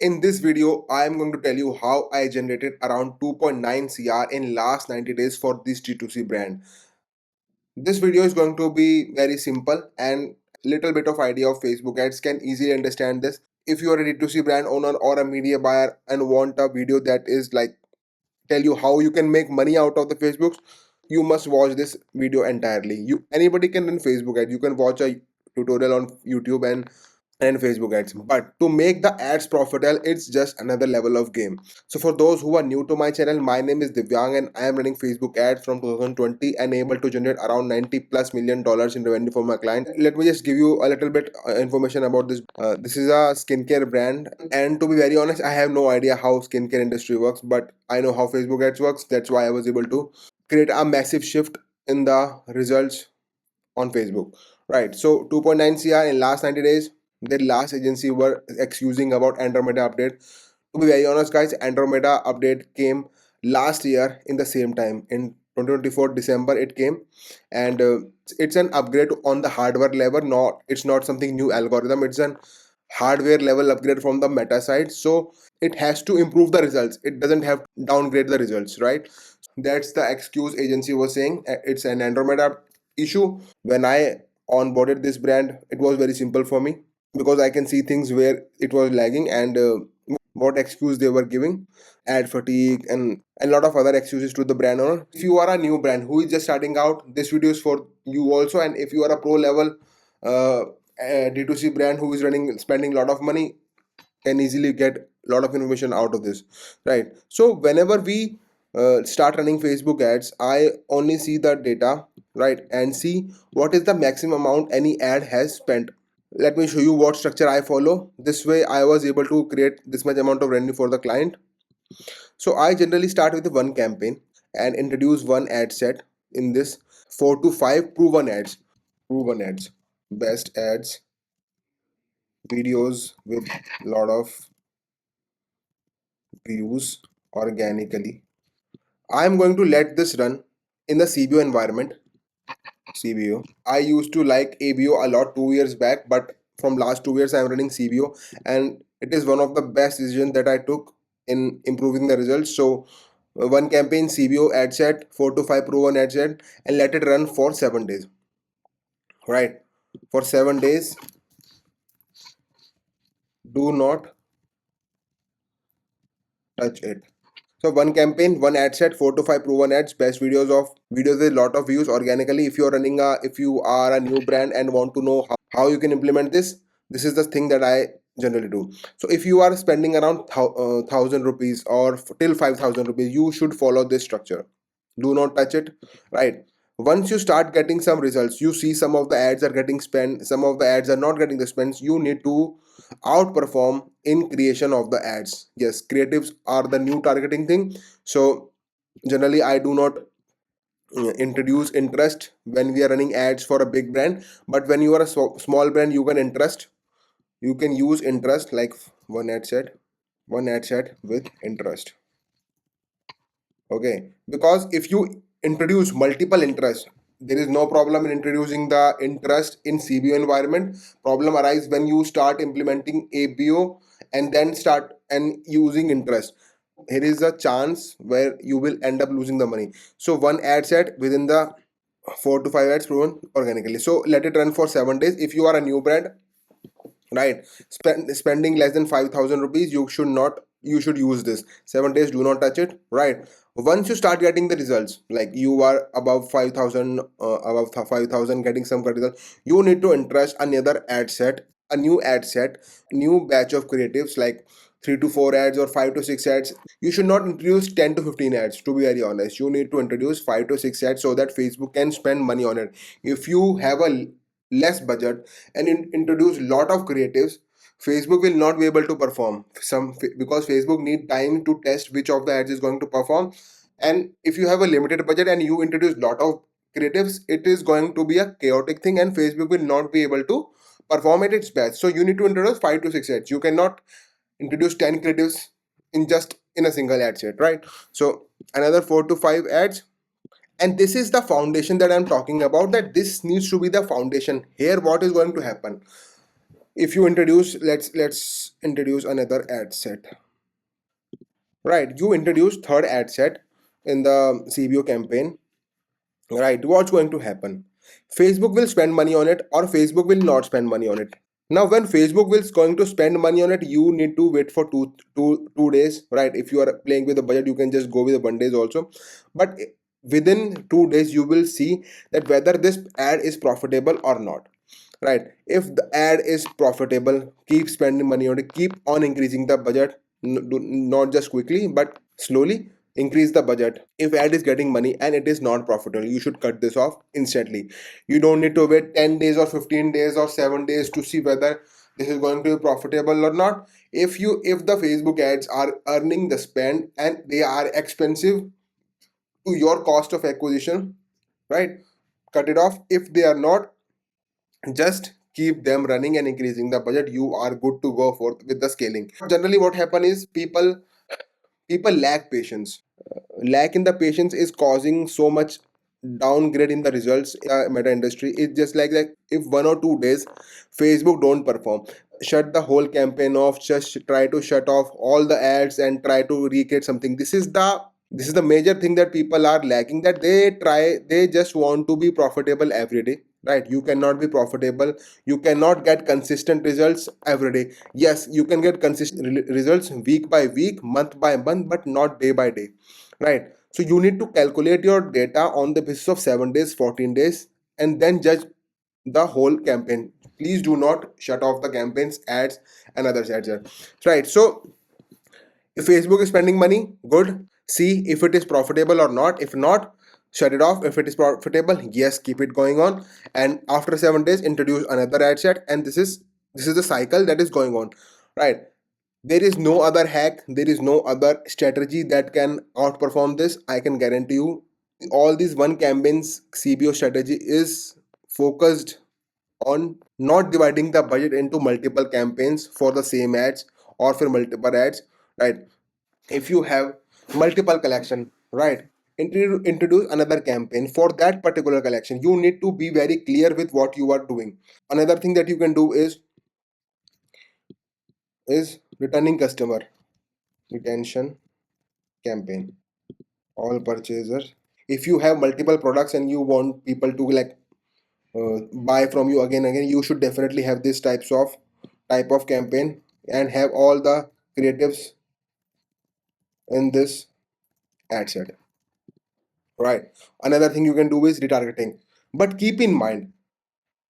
In this video, I am going to tell you how I generated around 2.9 CR in last 90 days for this D2C brand. This video is going to be very simple and little bit of idea of Facebook ads can easily understand this. If you are a D2C brand owner or a media buyer and want a video that is like tell you how you can make money out of the Facebook, you must watch this video entirely. Anybody can run Facebook ad. You can watch a tutorial on YouTube and Facebook ads. But to make the ads profitable, it's just another level of game. So for those who are new to my channel, my name is Divyang and I am running Facebook ads from 2020 and able to generate around 90 plus million dollars in revenue for my client. Let me just give you a little bit information about this. This is a skincare brand, and to be very honest, I have no idea how skincare industry works, but I know how Facebook ads works. That's why I was able to create a massive shift in the results on Facebook. Right. So 2.9 CR in last 90 days. The last agency were excusing about Andromeda update. To be very honest, guys, Andromeda update came last year in the same time in 2024 December it came, and it's an upgrade on the hardware level. Not it's not something new algorithm. It's an hardware level upgrade from the meta side. So it has to improve the results. It doesn't have to downgrade the results, right? That's the excuse agency was saying. It's an Andromeda issue. When I onboarded this brand, it was very simple for me because I can see things where it was lagging and what excuse they were giving, ad fatigue and a lot of other excuses to the brand owner. If you are a new brand who is just starting out, this video is for you also. And if you are a pro level D2C brand who is running spending a lot of money, can easily get a lot of information out of this, right? So whenever we start running Facebook ads, I only see the data, right, and see what is the maximum amount any ad has spent. Let me show you what structure I follow. This way I was able to create this much amount of revenue for the client. So I generally start with one campaign and introduce one ad set. In this, 4 to 5 proven ads, best ads, videos with lot of views organically. I'm going to let this run in the CBO environment. CBO. I used to like ABO a lot 2 years back, but from last 2 years I'm running CBO, and it is one of the best decisions that I took in improving the results. So one campaign CBO ad set, 4 to 5 proven ad set, and let it run for 7 days. Right, for 7 days. Do not touch it. So one campaign, one ad set, 4 to 5 proven ads, best videos with lot of views organically. If you are a new brand and want to know how you can implement this is the thing that I generally do. So if you are spending around 1,000 rupees or till 5,000 rupees, you should follow this structure. Do not touch it, right? Once you start getting some results, you see some of the ads are getting spent, some of the ads are not getting the spends. You need to outperform in creation of the ads. Yes, creatives are the new targeting thing. So generally I do not introduce interest when we are running ads for a big brand, but when you are a small brand, you can use interest like one ad set with interest. Okay, because if you introduce multiple interest, there is no problem in introducing the interest in CBO environment. Problem arises when you start implementing ABO and then start and using interest. Here is a chance where you will end up losing the money. So one ad set within the 4 to 5 ads proven organically. So let it run for 7 days. If you are a new brand, right, spending less than 5,000 rupees, you should use this 7 days. Do not touch it, right? Once you start getting the results, like you are above 5,000, above 5,000 getting some good results, you need to interest another ad set, a new ad set, new batch of creatives like 3 to 4 ads or 5 to 6 ads. You should not introduce 10 to 15 ads, to be very honest. You need to introduce 5 to 6 ads so that Facebook can spend money on it. If you have a less budget and introduce lot of creatives, Facebook will not be able to perform because Facebook need time to test which of the ads is going to perform. And if you have a limited budget and you introduce lot of creatives, it is going to be a chaotic thing and Facebook will not be able to perform at its best. So you need to introduce 5 to 6 ads. You cannot introduce 10 creatives in a single ad set, right? So another 4 to 5 ads, and this is the foundation that I'm talking about, that this needs to be the foundation. Here what is going to happen, If you introduce, let's introduce another ad set. Right, you introduce third ad set in the CBO campaign. Right, what's going to happen? Facebook will spend money on it, or Facebook will not spend money on it. Now when Facebook will going to spend money on it, you need to wait for 2 days. Right, if you are playing with the budget, you can just go with the 1 days also. But within 2 days you will see that whether this ad is profitable or not. Right, if the ad is profitable, keep spending money on it, keep on increasing the budget. Not just quickly but slowly increase the budget. If ad is getting money and it is not profitable, you should cut this off instantly. You don't need to wait 10 days or 15 days or 7 days to see whether this is going to be profitable or not. If the Facebook ads are earning the spend and they are expensive to your cost of acquisition, right, cut it off. If they are not, just keep them running and increasing the budget. You are good to go for with the scaling. Generally what happen is people lack patience. Lack in the patience is causing so much downgrade in the results. Meta industry, it's just like that. If 1 or 2 days Facebook don't perform, shut the whole campaign off, just try to shut off all the ads and try to recreate something. This is the major thing that people are lacking, that they just want to be profitable every day. Right, you cannot be profitable, you cannot get consistent results every day. Yes, you can get consistent results week by week, month by month, but not day by day. Right, so you need to calculate your data on the basis of 7 days, 14 days, and then judge the whole campaign. Please do not shut off the campaigns, ads, and other ads. Right, so if Facebook is spending money, good. See if it is profitable or not. If not, shut it off. If it is profitable, yes, keep it going on. And after 7 days, introduce another ad set. And this is the cycle that is going on. Right. There is no other hack. There is no other strategy that can outperform this. I can guarantee you. All these one campaigns CBO strategy is focused on not dividing the budget into multiple campaigns for the same ads or for multiple ads. Right, if you have multiple collection, right, introduce another campaign for that particular collection. You need to be very clear with what you are doing. Another thing that you can do is returning customer retention campaign. All purchasers, if you have multiple products and you want people to like buy from you again and again, you should definitely have this type of campaign and have all the creatives in this ad set. Right, another thing you can do is retargeting. But keep in mind,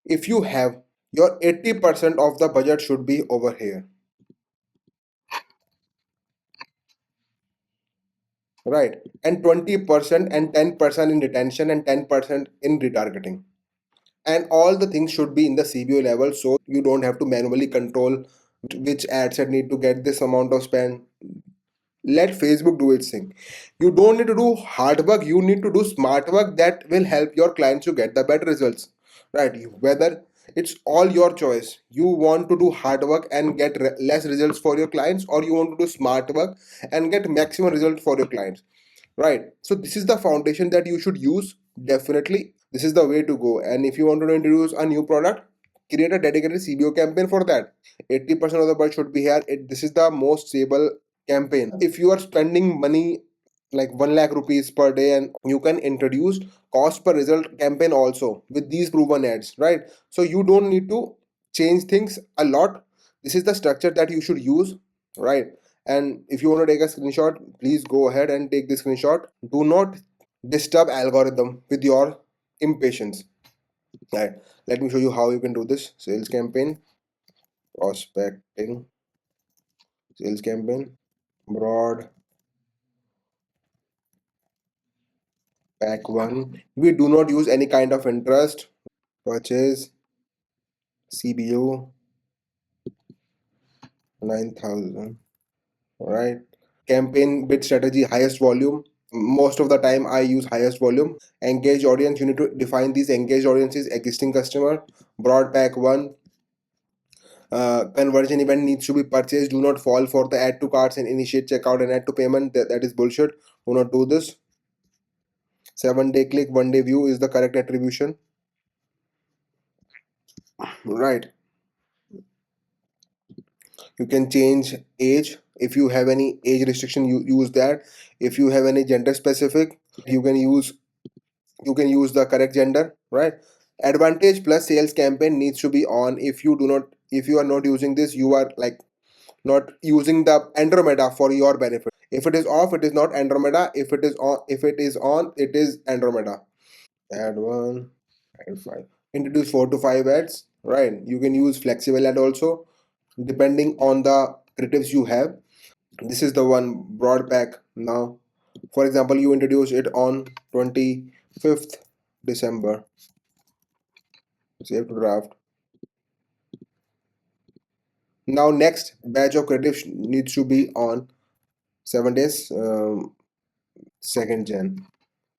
if you have your 80% of the budget should be over here. Right, and 20% and 10% in retention and 10% in retargeting, and all the things should be in the CBO level, so you don't have to manually control which ad set need to get this amount of spend. Let Facebook do its thing. You don't need to do hard work, you need to do smart work that will help your clients to get the better results. Right, whether it's all your choice. You want to do hard work and get less results for your clients, or you want to do smart work and get maximum result for your clients. Right, so this is the foundation that you should use. Definitely this is the way to go. And if you want to introduce a new product, create a dedicated CBO campaign for that. 80% of the budget should be here. This is the most stable campaign. If you are spending money like 1 lakh rupees per day, and you can introduce cost per result campaign also with these proven ads. Right, so you don't need to change things a lot. This is the structure that you should use. Right, and if you want to take a screenshot, please go ahead and take the screenshot. Do not disturb algorithm with your impatience. Right, let me show you how you can do this. Sales campaign, prospecting, sales campaign, broad pack one. We do not use any kind of interest. Purchase CBO 9,000. Right, campaign bid strategy, highest volume. Most of the time I use highest volume. Engaged audience, you need to define these engaged audiences. Existing customer, broad pack one. Conversion event needs to be purchased. Do not fall for the add to carts and initiate checkout and add to payment. That is bullshit. Do not do this. 7 day click, 1 day view is the correct attribution. Right, You can change age. If you have any age restriction, you use that. If you have any gender specific, you can use the correct gender, right? Advantage plus sales campaign needs to be on. If you are not using this, you are like not using the Andromeda for your benefit. If it is off, it is not Andromeda. If it is on, it is Andromeda. Add one, add five. Introduce 4 to 5 ads, right? You can use flexible ad also, depending on the creatives you have. This is the one broad pack now. For example, you introduce it on 25th December. Save to draft. Now next batch of creatives needs to be on 7 days, 2nd Jan.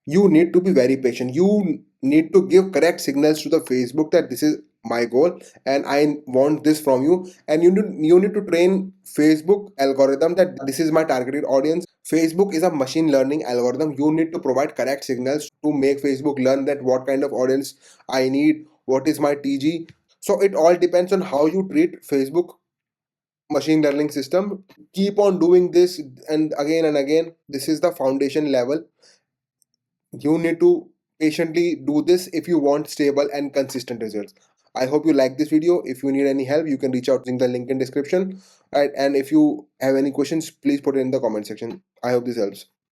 You need to be very patient. You need to give correct signals to the Facebook that this is my goal and I want this from you. And you need to train Facebook algorithm that this is my targeted audience. Facebook is a machine learning algorithm. You need to provide correct signals to make Facebook learn that what kind of audience I need, what is my TG. So it all depends on how you treat Facebook machine learning system. Keep on doing this and again. This is the foundation level. You need to patiently do this if you want stable and consistent results. I hope you like this video. If you need any help, you can reach out using the link in description. Right, and if you have any questions, please put it in the comment section. I hope this helps.